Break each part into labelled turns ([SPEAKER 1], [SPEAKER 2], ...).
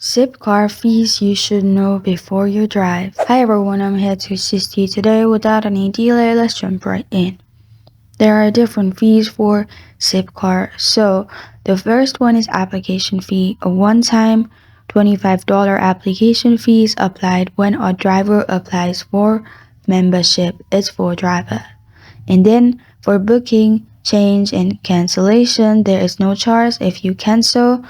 [SPEAKER 1] Zipcar fees you should know before you drive. Hi everyone, I'm here to assist you today. Without any delay, let's jump right in. There are different fees for Zipcar. So the first one is application fee. A one-time $25 application fees applied when a driver applies for membership. It's for driver. And then for booking, change, and cancellation, there is no charge if you cancel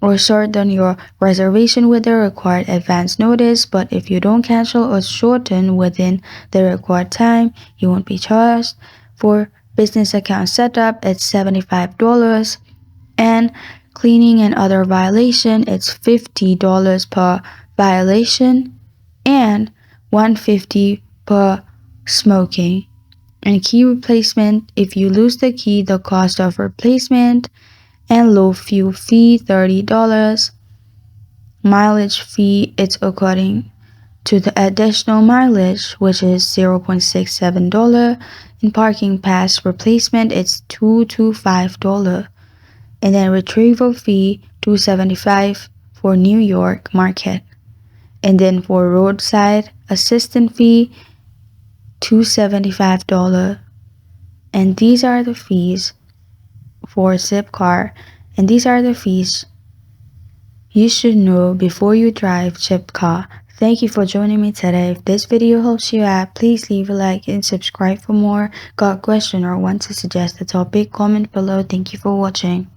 [SPEAKER 1] or shorten your reservation with the required advance notice, but if you don't cancel or shorten within the required time, you won't be charged. For business account setup, it's $75, and cleaning and other violation, it's $50 per violation, and $150 per smoking. And key replacement, if you lose the key, the cost of replacement, and low fuel fee $30. Mileage fee, it's according to the additional mileage, which is $0.67. In parking pass replacement, it's $2 to $5. And then retrieval fee $2.75 for New York market. And then for roadside assistant fee $275. And these are the fees for Zipcar, and these are the fees you should know before you drive Zipcar. Thank you for joining me today. If this video helps you out, please leave a like and subscribe for more. Got a question or want to suggest a topic? Comment below. Thank you for watching.